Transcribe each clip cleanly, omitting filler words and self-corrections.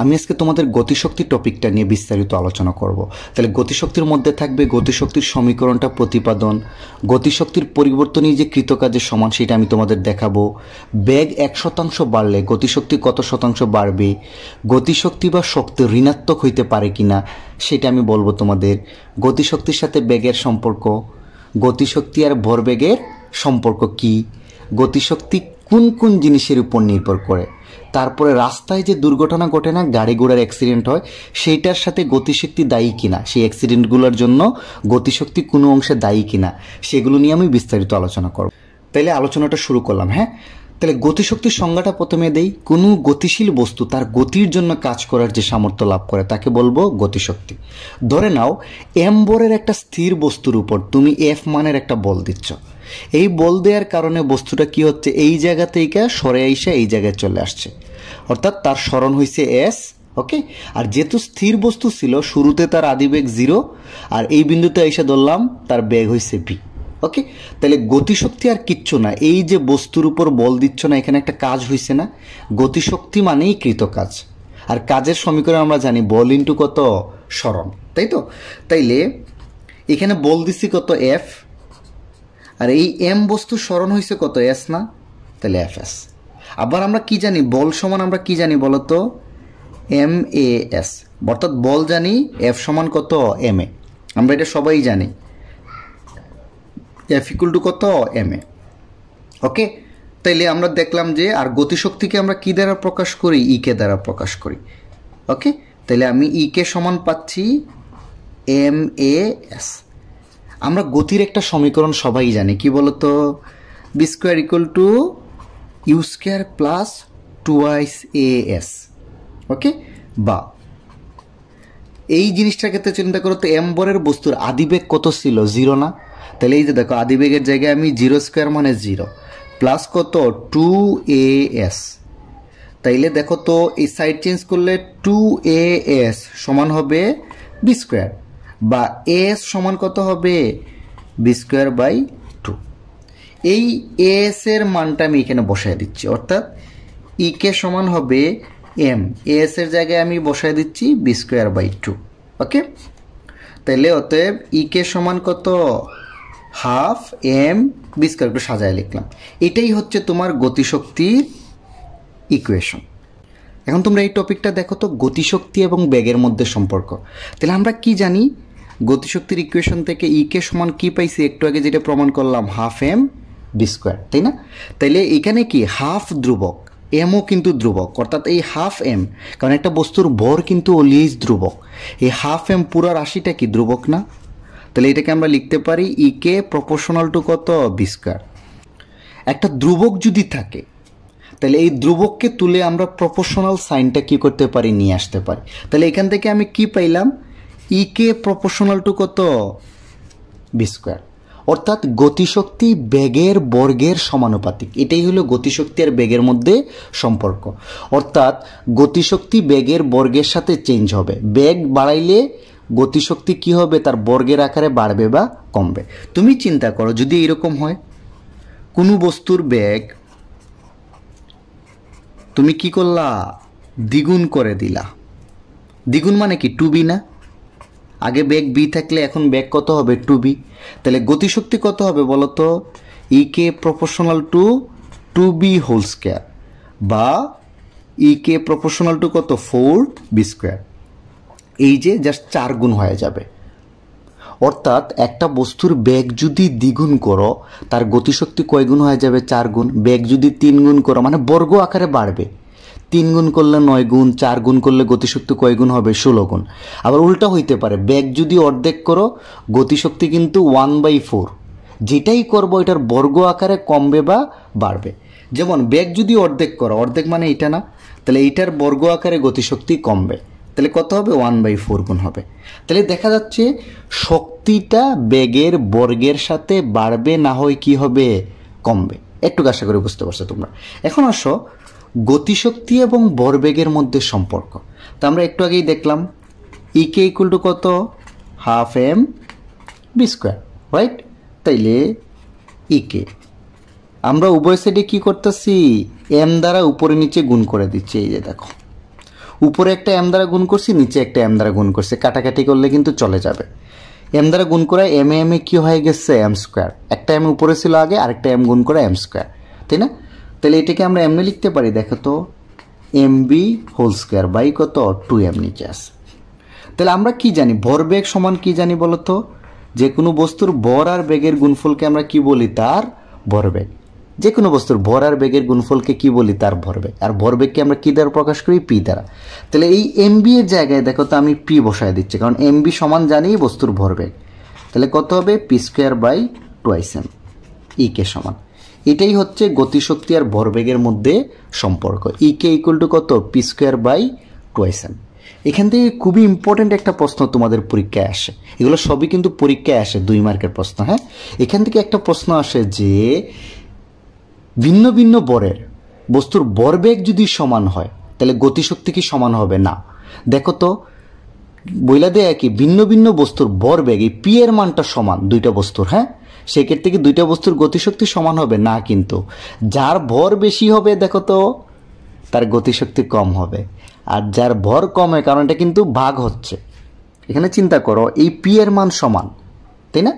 আমি আজকে তোমাদের গতিশক্তি টপিকটা নিয়ে বিস্তারিত আলোচনা করব। তাহলে গতিশক্তির মধ্যে থাকবে গতিশক্তির সমীকরণটা প্রতিপাদন, গতিশক্তির পরিবর্তনই যে কৃতকাজের সমান সেটা আমি তোমাদের দেখাবো, বেগ 1% বাড়লে গতিশক্তি কত শতাংশ বাড়বে, গতিশক্তি বা শক্তি ঋণাত্মক হইতে পারে কিনা সেটা আমি বলবো তোমাদের, গতিশক্তির সাথে বেগের সম্পর্ক, গতিশক্তি আর ভরবেগের সম্পর্ক কি, গতিশক্তি কোন কোন জিনিসের উপর নির্ভর করে, তারপরে রাস্তায় যে দুর্ঘটনা ঘটে না, গাড়ি ঘোড়ার অ্যাক্সিডেন্ট হয়, সেইটার সাথে গতিশক্তি দায়ী কিনা, সেই অ্যাক্সিডেন্টগুলোর জন্য গতিশক্তি কোনো অংশে দায়ী কিনা, সেগুলো নিয়ে আমি বিস্তারিত আলোচনা করব। তাইলে আলোচনাটা শুরু করলাম। তাহলে গতিশক্তির সংজ্ঞাটা প্রথমে দেই। কোনো গতিশীল বস্তু তার গতির জন্য কাজ করার যে সামর্থ্য লাভ করে তাকে বলবো গতিশক্তি। ধরে নাও এম বরের একটা স্থির বস্তুর উপর তুমি এফ মানের একটা বল দিচ্ছ। এই বল দেওয়ার কারণে বস্তুটা কি হচ্ছে, এই জায়গা থেকে সরে আইসা এই জায়গায় চলে আসছে, অর্থাৎ তার সরণ হয়েছে এস। ওকে, আর যেহেতু স্থির বস্তু ছিল শুরুতে তার আদিবেগ 0, আর এই বিন্দুতে এসে ধরলাম তার বেগ হয়েছে ভি। ওকে, তাহলে গতিশক্তি আর কিচ্ছু না, এই যে বস্তুর উপর বল দিচ্ছ না, এখানে একটা কাজ হয়েছে না। গতিশক্তি মানেই কৃত কাজ, আর কাজের সমীকরণ আমরা জানি বল ইন্টু কত সরণ, তাই তো? তাইলে এখানে বল দিচ্ছি কত এফ, আর এই এম বস্তু সরণ হয়েছে কত এস না, তাহলে এফ এস। আবার আমরা কি জানি, বল সমান আমরা কি জানি বলতো, এম এ এস, অর্থাৎ বল জানি এফ সমান কত এম এ, আমরা এটা সবাই জানি, এফ ইকুয়াল টু কত এম এ। ওকে, তাইলে আমরা দেখলাম যে আর গতিশক্তিকে আমরা কি দ্বারা প্রকাশ করি, ই কে দ্বারা প্রকাশ করি। ওকে, তাইলে আমি ই কে সমান পাচ্ছি এম এ এস। আমরা গতির একটা সমীকরণ সবাই জানি, কি বলতো, B square equal to U square plus 2 A S. Okay, বা এই জিনিসটার ক্ষেত্রে চিন্তা করো তো, এম বরের বস্তুর আদিবেগ কত ছিল, 0 না? তাহলে এই যে দেখো আদিবেগের জায়গায় আমি 0 স্কোয়ার মানে 0 প্লাস কত 2 এ এস। তাইলে দেখো তো এই সাইড চেঞ্জ করলে 2 এ এস সমান হবে বি স্কোয়ার, বা এস সমান কত হবে বি স্কোয়ার বাই 2। এই এস এর মানটা আমি এখানে বসায় দিচ্ছি, অর্থাৎ ই কে সমান হবে এম, এস এর জায়গায় আমি বসায় দিচ্ছি বি স্কোয়ার বাই 2। ওকে, তাহলে অতএব ই কে সমান কত হাফ এম বি স্কোয়ার, একটু সাজায় লিখলাম। এটাই হচ্ছে তোমার গতিশক্তির ইকুয়েশন। এখন তোমরা এই টপিকটা দেখো তো, গতিশক্তি এবং বেগের মধ্যে সম্পর্ক। তাহলে আমরা কি জানি, গতিশক্তির ইকুয়েশন থেকে ই কে সমান কি পাইছি, একটু আগে যেটা প্রমাণ করলাম, হাফ এম বি স্কোয়ার, তাই না? তাইলে এখানে কি হাফ ধ্রুবক, এমও কিন্তু ধ্রুবক, অর্থাৎ এই হাফ এম, কারণ একটা বস্তুর ভর কিন্তু অলওয়েজ ধ্রুবক, এই হাফ এম পুরো রাশিটা কি ধ্রুবক না? তাহলে এটাকে আমরা লিখতে পারি ই কে প্রপোর্শনাল টু কত বি স্কোয়ার। একটা ধ্রুবক যদি থাকে তাহলে এই ধ্রুবককে তুলে আমরা প্রপোর্শনাল সাইনটা কি করতে পারি, নিয়ে আসতে পারি। তাহলে এখান থেকে আমি কি পাইলাম, ই কে প্রপোর্শনাল টু কত বি স্কোয়ার, অর্থাৎ গতিশক্তি বেগের বর্গের সমানুপাতিক। এটাই হলো গতিশক্তি আর বেগের মধ্যে সম্পর্ক, অর্থাৎ গতিশক্তি বেগের বর্গের সাথে চেঞ্জ হবে। বেগ বাড়াইলে গতিশক্তি কি হবে, তার বর্গের আকারে বাড়বে বা কমবে। তুমি চিন্তা করো যদি এরকম হয়, কোনো বস্তুর বেগ তুমি কি করলা, দ্বিগুণ করে দিলা। দ্বিগুণ মানে কি 2b না? আগে বেগ বি থাকলে এখন বেগ কত হবে 2b। তাহলে গতিশক্তি কত হবে বলো তো, ই কে proportional to 2b whole square, বা ই কে প্রপোর্শনাল টু কত 4b স্কোয়ার। এই যে জাস্ট 4 গুণ হয়ে যাবে, অর্থাৎ একটা বস্তুর বেগ যদি দ্বিগুণ করো তার গতিশক্তি কয় গুণ হয়ে যাবে, 4 গুণ। বেগ যদি 3 গুণ করো মানে বর্গ আকারে বাড়বে, 3 গুণ করলে 9 গুণ, 4 গুণ করলে গতিশক্তি কয় গুণ হবে, 16 গুণ। আবার উল্টা হইতে পারে, বেগ যদি অর্ধেক করো গতিশক্তি কিন্তু 1/4, যেটাই করবো এটার বর্গ আকারে কমবে বা বাড়বে। যেমন বেগ যদি অর্ধেক করো, অর্ধেক মানে এটা না, তাহলে এইটার বর্গ আকারে গতিশক্তি কমবে, তাহলে কত হবে 1/4 গুণ হবে। তাহলে দেখা যাচ্ছে শক্তিটা বেগের বর্গের সাথে বাড়বে, না হয় কি হবে, কমবে। একটু আশা করে বুঝতে পারছো তোমরা। এখন আসো গতিশক্তি এবং ভরবেগের মধ্যে সম্পর্ক। তা আমরা একটু আগেই দেখলাম ই কে ইকুয়াল টু কত, half M V square, right? তাইলে ই কে আমরা উভয় সাইডে কি করতেছি, এম দ্বারা উপরে নিচে গুণ করে দিচ্ছি। এই যে দেখো উপরে একটা এম দ্বারা গুণ করছি, নিচে একটা এম দ্বারা গুণ করছি, কাটাকাটি করলে কিন্তু চলে যাবে। এম দ্বারা গুণ করে এম এ কি হয়ে গেছে এম স্কোয়ার, একটা এম উপরে ছিল আগে, আরেকটা এম গুণ করে এম স্কোয়ার, তাই না? তাহলে এটাকে আমরা এমনি লিখতে পারি, দেখো তো M V whole square by কত 2m নিচে আছে। তাহলে আমরা কি জানি, ভরবেগ সমান কি জানি বলো তো, যে কোনো বস্তুর ভর আর বেগের গুণফলকে আমরা কি বলি, তার ভরবেগ। যে কোনো বস্তুর ভর আর বেগের গুণফলকে কি বলি, তার ভরবেগ। আর ভরবেগকে আমরা কি দ্বারা প্রকাশ করি, পি দ্বারা। তাহলে এই এমবি এর জায়গায় দেখো তো আমি পি বসায় দিচ্ছি, কারণ এমবি সমান জানি বস্তুর ভরবেগ। তাহলে কত হবে, পি স্কোয়ার বাই 2m ই কে সমান। এটাই হচ্ছে গতিশক্তি আর ভরবেগের মধ্যে সম্পর্ক। ই কে ইকুয়াল টু কত, পি স্কোয়ার বাই 2m। এখান থেকে খুবই ইম্পর্টেন্ট একটা প্রশ্ন তোমাদের পরীক্ষায় আসে, এগুলো সবই কিন্তু পরীক্ষায় আসে 2 মার্কের প্রশ্ন। হ্যাঁ, এখান থেকে একটা প্রশ্ন আসে যে ভিন্ন ভিন্ন ভরের বস্তুর ভরবেগ যদি সমান হয় তাহলে গতিশক্তি কি সমান হবে না। দেখো তো বইলা দেয় কি, ভিন্ন ভিন্ন বস্তুর ভরবেগ এই পি এর মানটা সমান দুইটা বস্তুর। হ্যাঁ, সেক্ষেত্রে কি দুইটা বস্তুর গতিশক্তি সমান হবে না, কিন্তু যার ভর বেশি হবে দেখো তো তার গতিশক্তি কম হবে, আর যার ভর কম হয়, কারণ এটা কিন্তু ভাগ হচ্ছে। এখানে চিন্তা করো এই পি এর মান সমান, তাই না?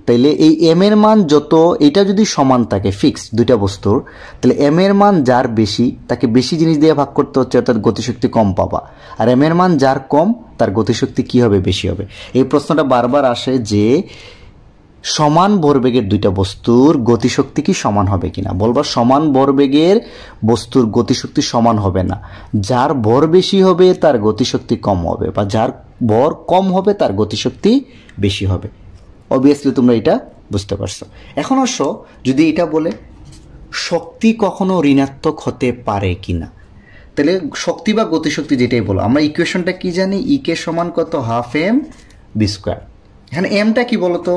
তাইলে এই এম এর মান যত, এটা যদি সমান থাকে ফিক্স দুইটা বস্তুর, তাহলে এম এর মান যার বেশি তাকে বেশি জিনিস দিয়ে ভাগ করতে হচ্ছে, অর্থাৎ গতিশক্তি কম পাবা। আর এম এর মান যার কম তার গতিশক্তি কি হবে, বেশি হবে। এই প্রশ্নটা বারবার আসে যে সমান ভরবেগের দুইটা বস্তুর গতিশক্তি কি সমান হবে কিনা। বলবা সমান ভরবেগের বস্তুর গতিশক্তি সমান হবে না, যার ভর বেশি হবে তার গতিশক্তি কম হবে, বা যার ভর কম হবে তার গতিশক্তি বেশি হবে। অবভিয়াসলি তোমরা এটা বুঝতে পারছো। এখন আসো, যদি এটা বলে শক্তি কখনো ঋণাত্মক হতে পারে কিনা, তাহলে শক্তি বা গতিশক্তি যেটাই বলো, আমরা ইকুয়েশনটা কি জানি, ই কে সমান কত, হাফ এম বি স্কোয়ার। এখানে এমটা কি বলতো,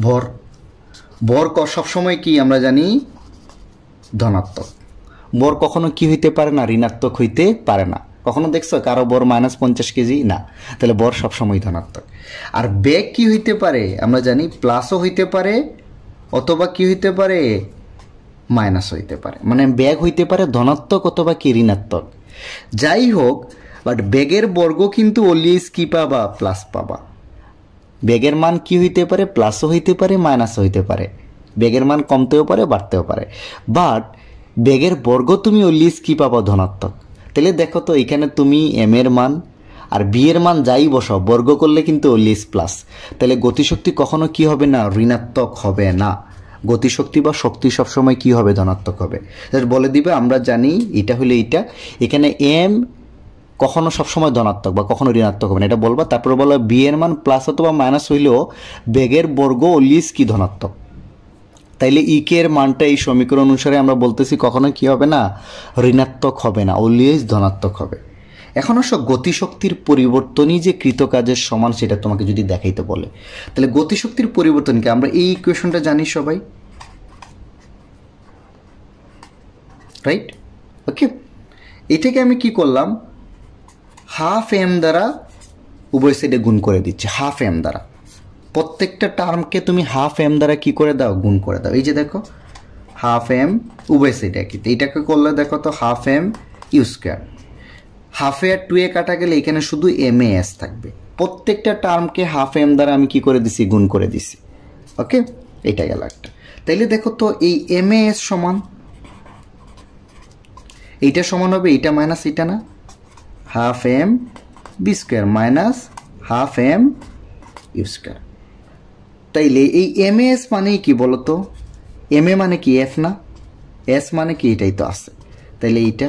ভর। ভর সবসময় কি আমরা জানি ধনাত্মক। ভর কখনো কি হইতে পারে না, ঋণাত্মক হইতে পারে না। কখনো দেখছো কারো ভর -50 কেজি, না, তাহলে ভর সবসময় ধনাত্মক। আর বেগ কি হইতে পারে, আমরা জানি প্লাসও হইতে পারে অথবা কি হইতে পারে, মাইনাস হইতে পারে। মানে বেগ হইতে পারে ধনাত্মক অথবা কি ঋণাত্মক। যাই হোক, বাট বেগের বর্গ কিন্তু অলওয়েজ কি পাবা, প্লাস পাবা। বেগের মান কি হইতে পারে, প্লাসও হইতে পারে মাইনাসও হইতে পারে, বেগের মান কমতেও পারে বাড়তেও পারে, বাট বেগের বর্গ তুমি অলওয়েজ কি পাবা, ধনাত্মক। তাহলে দেখো তো এখানে তুমি এম এর মান আর বি এর মান যাই বসাও, বর্গ করলে কিন্তু অলওয়েজ প্লাস। তাহলে গতিশক্তি কখনো কি হবে না, ঋণাত্মক হবে না। গতিশক্তি বা শক্তি সবসময় কি হবে, ধনাত্মক হবে। বলে দিবে, আমরা জানি এটা হলে এইটা, এখানে এম কখনো সবসময় ধনাত্মক বা কখনো ঋণাত্মক হবে না, এটা বলবা। তারপরে বলবা বি এর মান প্লাস অথবা মাইনাস হইলেও বেগের বর্গ অলওয়েজ কি, ধনাত্মক। তাইলে ই কে এর মানটা এই সমীকরণ অনুসারে আমরা বলতেছি কখনো কি হবে না, ঋণাত্মক হবে না, অলওয়েজ ধনাত্মক হবে। এখন অবশ্য গতিশক্তির পরিবর্তনই যে কৃতকাজের সমান সেটা তোমাকে যদি দেখাইতে বলে, তাহলে গতিশক্তির পরিবর্তনকে আমরা এই ইকুয়েশনটা জানি সবাই, রাইট? ওকে, এটাকে আমি কি করলাম, হাফ এম দ্বারা উভয় সাইডে গুণ করে দিচ্ছি। হাফ এম দ্বারা প্রত্যেকটা টার্মকে তুমি হাফ এম দ্বারা কি করে দাও, গুণ করে দাও। এই যে দেখো হাফ এম উভয় সাইডে কি, এইটাকে করলে দেখো তো হাফ এম ইউ স্কোয়ার, হাফে আর 2 কাটা গেলে এখানে শুধু এম এ এস থাকবে। প্রত্যেকটা টার্মকে হাফ এম দ্বারা আমি কি করে দিছি, গুণ করে দিছি। ওকে, এটা গেল একটা। তাইলে দেখো তো এই এম এ এস সমান, এইটা সমান হবে এইটা মাইনাস এটা না, half M V square minus half M U square. তাইলে এই এম এস মানে কি বলতো, এম এ মানে কি এফ না, এস মানে কি, এটাই তো আছে। তাইলে এইটা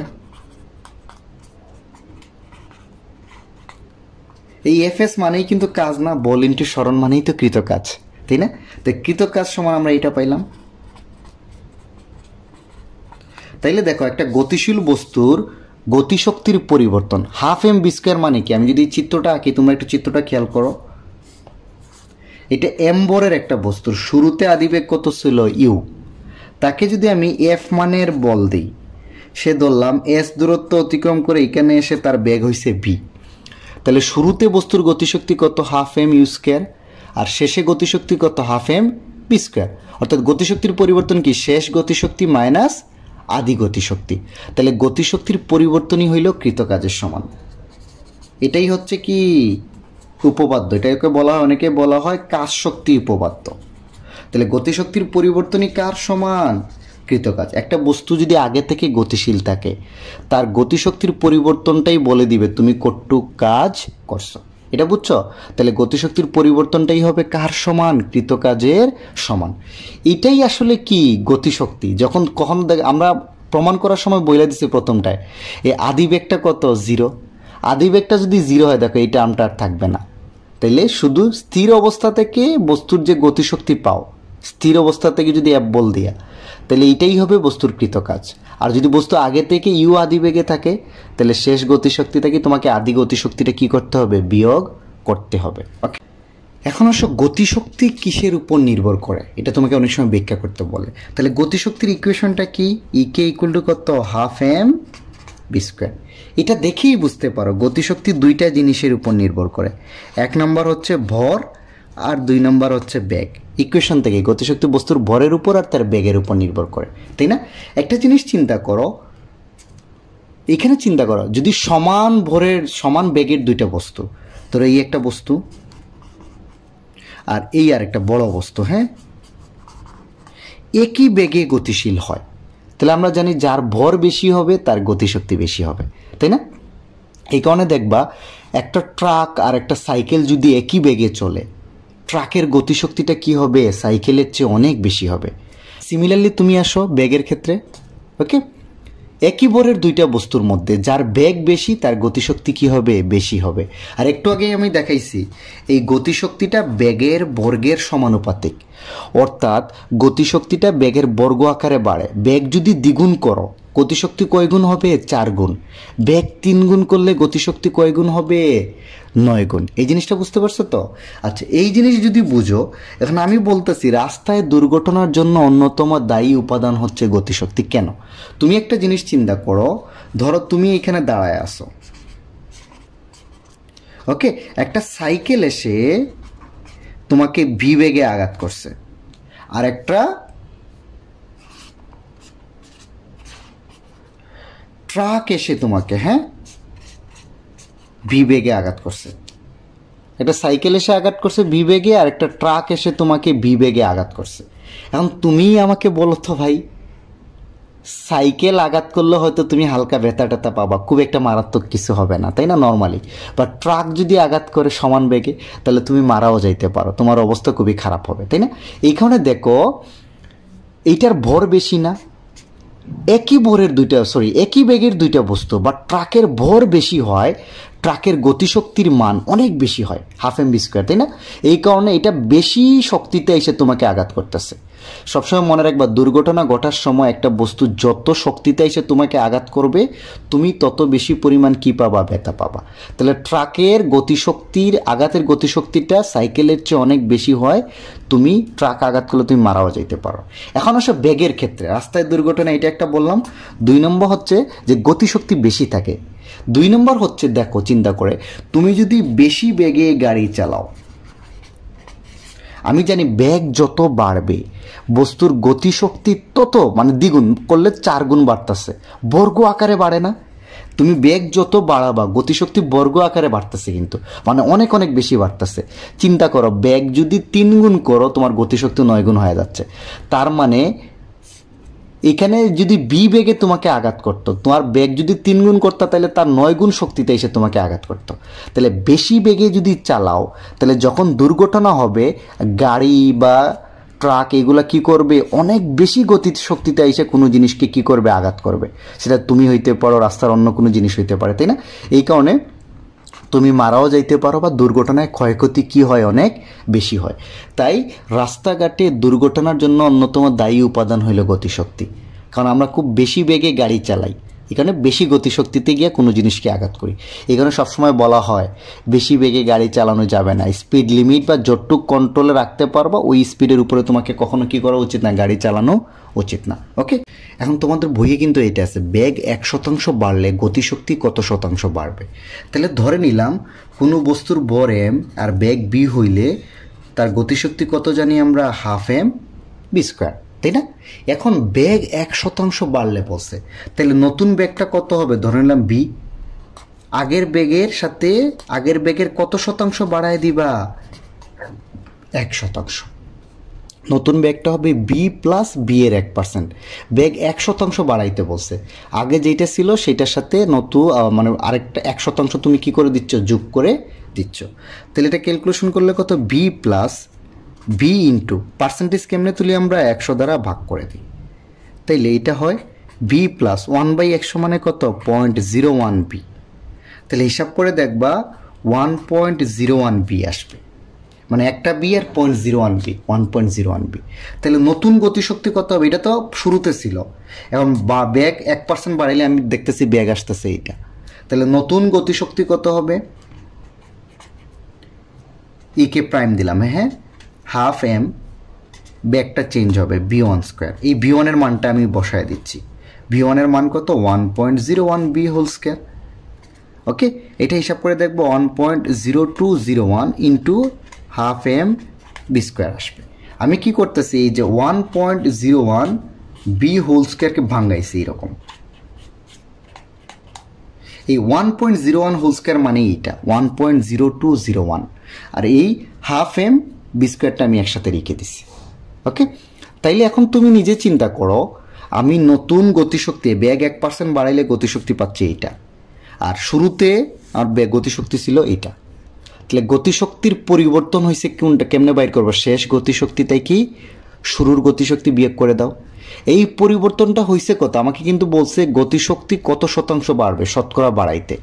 এই এফ এস মানেই কিন্তু কাজ না, বল ইন্টু সরণ মানেই তো কৃত কাজ, তাই না? তো কৃত কাজ সমান আমরা এটা পাইলাম। তাইলে দেখো একটা গতিশীল বস্তুর গতিশক্তির পরিবর্তন হাফ এম বি স্কোয়ার মানে কি, আমি যদি চিত্রটা আঁকি, তোমরা একটু চিত্রটা খেয়াল করো। এটা এম ভরের একটা বস্তুর শুরুতে আদিবেগ কত ছিল, ইউ। তাকে যদি আমি এফ মানের বল দিই, সে ধরলাম এস দূরত্ব অতিক্রম করে এখানে এসে তার বেগ হয়েছে ভি। তাহলে শুরুতে বস্তুর গতিশক্তি কত, হাফ এম ইউ স্কোয়ার, আর শেষে গতিশক্তি কত, হাফ এম বি স্কোয়ার। অর্থাৎ গতিশক্তির পরিবর্তন কি, শেষ গতিশক্তি মাইনাস আদি গতিশক্তি। তাহলে গতিশক্তির পরিবর্তনই হইল কৃতকাজের সমান। এটাই হচ্ছে কি উপপাদ্য, এটাকে বলা হয়, অনেকে বলা হয় কাজ শক্তি উপপাদ্য। তাহলে গতিশক্তির পরিবর্তনই কার সমান? কৃতকাজ। একটা বস্তু যদি আগে থেকে গতিশীল থাকে তার গতিশক্তির পরিবর্তনটাই বলে দিবে তুমি কতটুক কাজ করছো, এটা বুঝছো? তাহলে গতিশক্তির পরিবর্তনটাই হবে কার সমান? কৃতকাজের সমান। এটাই আসলে কি গতিশক্তি। যখন কখন আমরা প্রমাণ করার সময় বলে দিছি প্রথমটায় এই আদিবেগটা কত? 0। আদিবেগটা যদি 0 হয় দেখো এই টার্মটা আর থাকবে না। তাইলে শুধু স্থির অবস্থা থেকে বস্তুর যে গতিশক্তি পাও, স্থির অবস্থা থেকে যদি অ্যাপ বল দিয়া, তাহলে এইটাই হবে বস্তুর কৃতকাজ। আর যদি বস্তু আগে থেকে ইউ আদিবেগে থাকে তাহলে শেষ গতিশক্তি থেকে তোমাকে আদি গতিশক্তিটা কি করতে হবে? বিয়োগ করতে হবে। ওকে, এখন আসো গতিশক্তি কিসের উপর নির্ভর করে, এটা তোমাকে অনেক সময় ব্যাখ্যা করতে বলে। তাহলে গতিশক্তির ইকুয়েশনটা কি? ইকে ইকুয়াল টু কত? Half M V square. এটা দেখেই বুঝতে পারো গতিশক্তি দুইটা জিনিসের উপর নির্ভর করে। এক নম্বর হচ্ছে ভর আর 2 নম্বর হচ্ছে বেগ। ইকুয়েশন থেকে গতিশক্তি বস্তুর ভরের উপর আর তার বেগের উপর নির্ভর করে, তাই না? একটা জিনিস চিন্তা করো, এখানে চিন্তা করো যদি সমান ভরের সমান বেগের দুইটা বস্তু, ধরো এই একটা বস্তু আর এই আর একটা বড় বস্তু, হ্যাঁ, একই বেগে গতিশীল হয়, তাহলে আমরা জানি যার ভর বেশি হবে তার গতিশক্তি বেশি হবে, তাই না? এই কারণে দেখবা একটা ট্রাক আর একটা সাইকেল যদি একই বেগে চলে, ট্রাকের গতিশক্তিটা কি হবে? সাইকেলের চেয়ে অনেক বেশি হবে। সিমিলারলি তুমি আসো বেগের ক্ষেত্রে, ওকে, একই ভরের দুইটা বস্তুর মধ্যে যার বেগ বেশি তার গতিশক্তি কি হবে? বেশি হবে। আর একটু আগেই আমি দেখাইছি এই গতিশক্তিটা বেগের বর্গের সমানুপাতিক, অর্থাৎ গতিশক্তিটা বেগের বর্গ আকারে বাড়ে। বেগ যদি দ্বিগুণ করো গতিশক্তি কয় গুণ হবে? 4 গুণ। বেগ 3 গুণ করলে গতিশক্তি কয় গুণ হবে? 9 গুণ। এই জিনিসটা বুঝতে পারছো তো? আচ্ছা, এই জিনিস যদি বুঝো, এখন আমি বলতেছি রাস্তায় দুর্ঘটনার জন্য অন্যতম দায়ী উপাদান হচ্ছে গতিশক্তি। কেন? তুমি একটা জিনিস চিন্তা করো, ধরো তুমি এখানে দাঁড়ায় আসো, ওকে, একটা সাইকেল এসে তোমাকে ভি বেগে আঘাত করছে, আর একটা ট্রাক এসে তোমাকে, হ্যাঁ, ভি বেগে আঘাত করছে। একটা সাইকেল এসে আঘাত করছে ভি বেগে, আর একটা ট্রাক এসে তোমাকে ভি বেগে আঘাত করছে। এখন তুমি আমাকে বলো তো ভাই, সাইকেল আঘাত করলে হয়তো তুমি হালকা ব্যথা ট্যাথা পাবা, খুব একটা মারাত্মক কিছু হবে না, তাই না, নর্মালি। বা ট্রাক যদি আঘাত করে সমান বেগে তাহলে তুমি মারাও যাইতে পারো, তোমার অবস্থা খুবই খারাপ হবে, তাই না? এইখানে দেখো এইটার ভর বেশি না, একই ভরের দুইটা একই বেগের দুইটা বস্তু, বা ট্রাকের ভর বেশি হয়, ট্রাকের গতিশক্তির মান অনেক বেশি হয়, হাফ এম বি স্কোয়ার, তাই না? এই কারণে এটা বেশি শক্তিতে এসে তোমাকে আঘাত করতেছে। সবসময় মনে রাখবা, দুর্ঘটনা ঘটার সময় একটা বস্তু যত শক্তিতে এসে তোমাকে আঘাত করবে তুমি তত বেশি পরিমাণ কি পাবা? ব্যথা পাবা। তাহলে ট্রাকের গতিশক্তির আঘাতের গতিশক্তিটা সাইকেলের চেয়ে অনেক বেশি হয়, তুমি ট্রাক আঘাত করলে তুমি মারাও যাইতে পারো। এখন আসলে বেগের ক্ষেত্রে রাস্তায় দুর্ঘটনা, এটা একটা বললাম। 2 নম্বর হচ্ছে যে গতিশক্তি বেশি থাকে। 2 নম্বর হচ্ছে, দেখো চিন্তা করে, তুমি যদি বেশি বেগে গাড়ি চালাও, আমি জানি বেগ যত বাড়বে বস্তুর গতিশক্তি তত, মানে দ্বিগুণ করলে 4 গুণ বাড়তেছে, বর্গ আকারে বাড়ে না? তুমি বেগ যত বাড়াবা গতিশক্তি বর্গ আকারে বাড়তেছে, কিন্তু মানে অনেক অনেক বেশি বাড়তেছে। চিন্তা করো, বেগ যদি 3 গুণ করো তোমার গতিশক্তি 9 গুণ হয়ে যাচ্ছে। তার মানে এখানে যদি বি বেগে তোমাকে আঘাত করতো, তোমার বেগ যদি 3 গুণ করতো তাহলে তার 9 গুণ শক্তিতে এসে তোমাকে আঘাত করতো। তাহলে বেশি বেগে যদি চালাও তাহলে যখন দুর্ঘটনা হবে গাড়ি বা ট্রাক এগুলা কি করবে? অনেক বেশি গতি শক্তিতে এসে কোনো জিনিসকে কি করবে? আঘাত করবে। সেটা তুমি হইতে পারো, রাস্তার অন্য কোনো জিনিস হইতে পারে, তাই না? এই কারণে তুমি মারাও যাইতে পারো, বা দুর্ঘটনায় ক্ষয়ক্ষতি কি হয়? অনেক বেশি হয়। তাই রাস্তাঘাটে দুর্ঘটনার জন্য অন্যতম দায়ী উপাদান হইল গতিশক্তি। কারণ আমরা খুব বেশি বেগে গাড়ি চালাই, এখানে বেশি গতিশক্তিতে গিয়ে কোনো জিনিসকে আঘাত করি। এখানে সবসময় বলা হয় বেশি বেগে গাড়ি চালানো যাবে না, স্পিড লিমিট বা যতটুক কন্ট্রোলে রাখতে পারবা ওই স্পিডের উপরে তোমাকে কখনো কি করা উচিত না? গাড়ি চালানো উচিত না। ওকে, এখন তোমাদের বইয়ে কিন্তু এটা আছে, বেগ 1% বাড়লে গতিশক্তি কত শতাংশ বাড়বে। তাহলে ধরে নিলাম কোনো বস্তুর ভর এম আর বেগ বি হইলে তার গতিশক্তি কত জানি আমরা? Half M V square. তাই না? এখন বেগ 1% বাড়লে বলছে, তাহলে নতুন বেগটা কত হবে? ধরে নিলাম বি, আগের বেগের সাথে আগের বেগের কত শতাংশ বাড়ায় দিবা? 1%। নতুন বেগটা হবে বি প্লাস বি এর 1%। বেগ 1% বাড়াইতে বলছে, আগে যেটা ছিল সেটার সাথে নতুন মানে আরেকটা 1% তুমি কি করে দিচ্ছ? যোগ করে দিচ্ছ। তাহলে এটা ক্যালকুলেশন করলে কত? V plus V into percentage কেমনে তুলি আমরা? 100 দ্বারা ভাগ করে দিই। তাইলে এইটা হয় বি প্লাস 1/100 মানে কত? 0.01 বি। তাহলে হিসাব করে দেখবা 1.01 বি আসবে, মানে একটা বি আর 0.01 বি, 1.01 বি। তাহলে নতুন গতিশক্তি কত হবে? এটা তো শুরুতে ছিল, এখন ব্যাগ 1% বাড়াইলে আমি দেখতেছি ব্যাগ আসতেছে এইটা। তাহলে নতুন গতিশক্তি কত হবে? কে প্রাইম দিলাম, হ্যাঁ, হাফ এম, ব্যাগটা চেঞ্জ হবে v1²। এই v1 এর মানটা আমি বসায় দিচ্ছি। v1 এর মান কত? 1.01 বি হোল স্কোয়ার। ওকে, এটা হিসাব করে দেখবো 1.0201 into half M V square আসবে। আমি কি করতেছি? এই যে 1.01 বি হোল স্কোয়ারকে ভাঙ্গাইছি এরকম। এই 1.01 হোল স্কোয়ার মানে এইটা 1.0201, আর এই হাফ এম বি স্কোয়ারটা আমি একসাথে রেখে দিছি। ওকে, তাইলে এখন তুমি নিজে চিন্তা করো, আমি নতুন গতিশক্তি ব্যাগ 1% বাড়াইলে গতিশক্তি পাচ্ছি এইটা, আর শুরুতে আর গতিশক্তি ছিল এইটা। তাহলে গতিশক্তির পরিবর্তন হয়েছে কোনটা? কেমনে বাইর করবো? শেষ গতিশক্তি তাই কি শুরুর গতিশক্তি বিয়োগ করে দাও। এই পরিবর্তনটা হয়েছে কত? আমাকে কিন্তু বলছে গতিশক্তি কত শতাংশ বাড়বে শতকরা বাড়াইতে।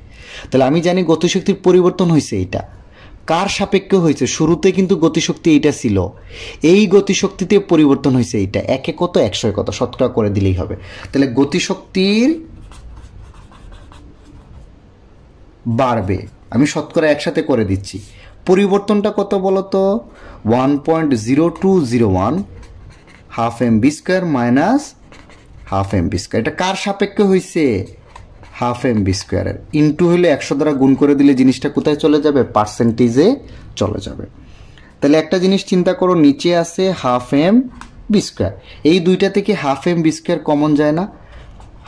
তাহলে আমি জানি গতিশক্তির পরিবর্তন হয়েছে এইটা। কার সাপেক্ষে হয়েছে? শুরুতে কিন্তু গতিশক্তি এইটা ছিল, এই গতিশক্তিতে পরিবর্তন হয়েছে এইটা। একে কত? 100 কত? শতকরা করে দিলেই হবে। তাহলে গতিশক্তির বাড়বে, আমি শতকরা একসাথে করে দিচ্ছি। পরিবর্তনটা কত বলো তো? 1.0201 half M V square minus half M V square. এটা কার সাপেক্ষে হয়েছে? হাফ এম বি স্কোয়ারের। ইন্টু হলে 100 দ্বারা গুণ করে দিলে জিনিসটা কোথায় চলে যাবে? পার্সেন্টেজে চলে যাবে। তাহলে একটা জিনিস চিন্তা করো, নিচে আছে হাফ এম বি স্কোয়ার, এই দুইটা থেকে half M V square common যায় না?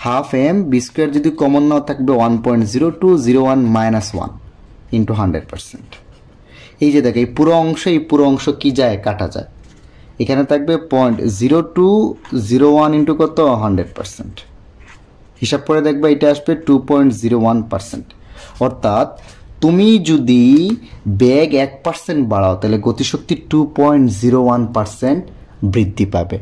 হাফ এম বি স্কোয়ার যদি কমন নাও থাকবে 1.0201 মাইনাস 1 ইন্টু 100%। এই যে দেখো, এই পুরো অংশ কি যায়? কাটা যায়। এখানে থাকবে 0.0201 ইন্টু কত? 100%। হিসাব করে দেখবে এটা আসবে 2.01%। অর্থাৎ তুমি যদি ব্যাগ 1% বাড়াও তাহলে গতিশক্তি 2.01% বৃদ্ধি পাবে।